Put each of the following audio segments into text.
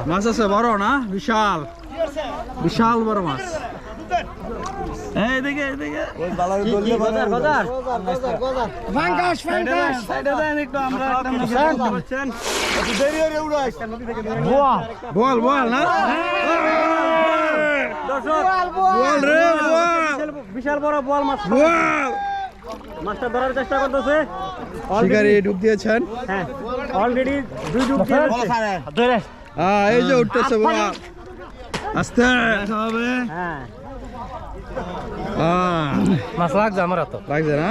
মাছ আছে বড় না, বিশাল বিশাল বড় মাছ। বল বল না, বিশাল বড় বল মাছ, মাছটা ধরার চেষ্টা করতেছে। শিকারি ডুব দিয়েছেন, হ্যাঁ অলরেডি দুই ডুব দিয়েছে। এই যে উঠতেছে বল, আস্তে হবে। হ্যাঁ মাছ লাগছে, আমার তো লাগছে না,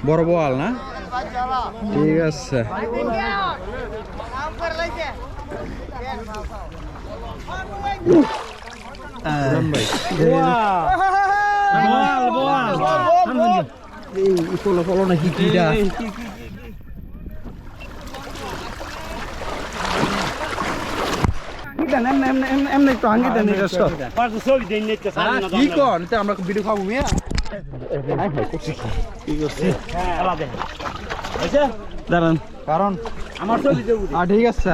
বড় বল না, ঠিক আছে। নাকি কিটা আমরা ভিডিও খাবো মিয়া, দাঁড়ান, কারণ আমার ঠিক আছে।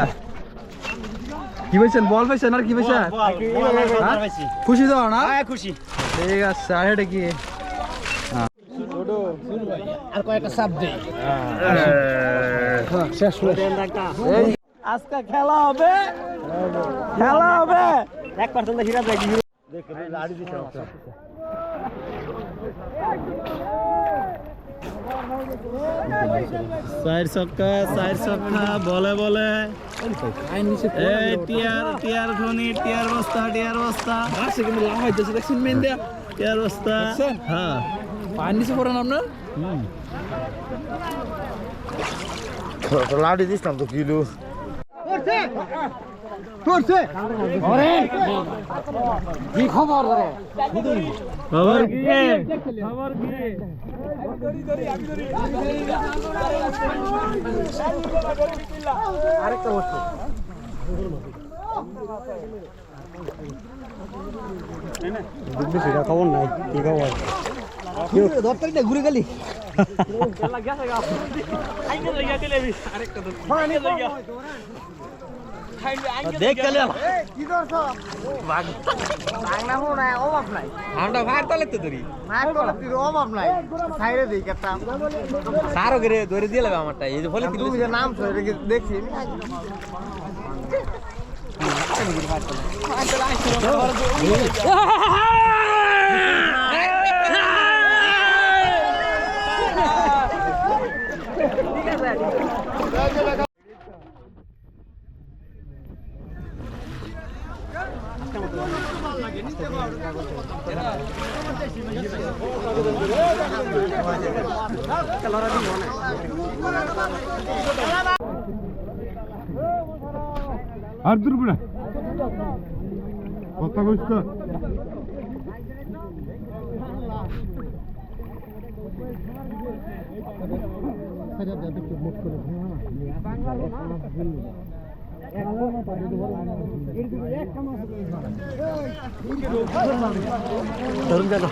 কি পাইছেন, বল পাইছেন আর কি পাইছেন? খুশি তো না? খুশি, ঠিক আছে। আর এটা কি আর কয়েকটা সাপ দেই, আজকে খেলা হবে, খেলা হবে। 1% হিরা যায়, লাড়ি দিছে। চার ছক্কা বলে বলে টিয়ার ধনি, টিয়ার বস্তা, টিয়ার বস্তা কিন্তু লাভ হইতেছে, দেখছেন মেন দিয়া টিয়ার বস্তা। হ্যাঁ পানি নিচে পড়েন আপনার, লাড়ি দিছিলাম তো কিলো কি খবর? খবর কি? খবর কি? আরেকটা বস্তু খবর নাই, কি খবর? ঘুরে গেলি দেখ গেলে অভাব নাই, ভাইয়ের তলে তো ধরি, অভাব নাই, সাইরে দিই কেতাম সারও করে ধরে দিয়ে লাগবে আমারটা। এই যে বলে তুমি যে নাম দেখছি আর দুর্বনা কথা কইছ তো ধরুন কেন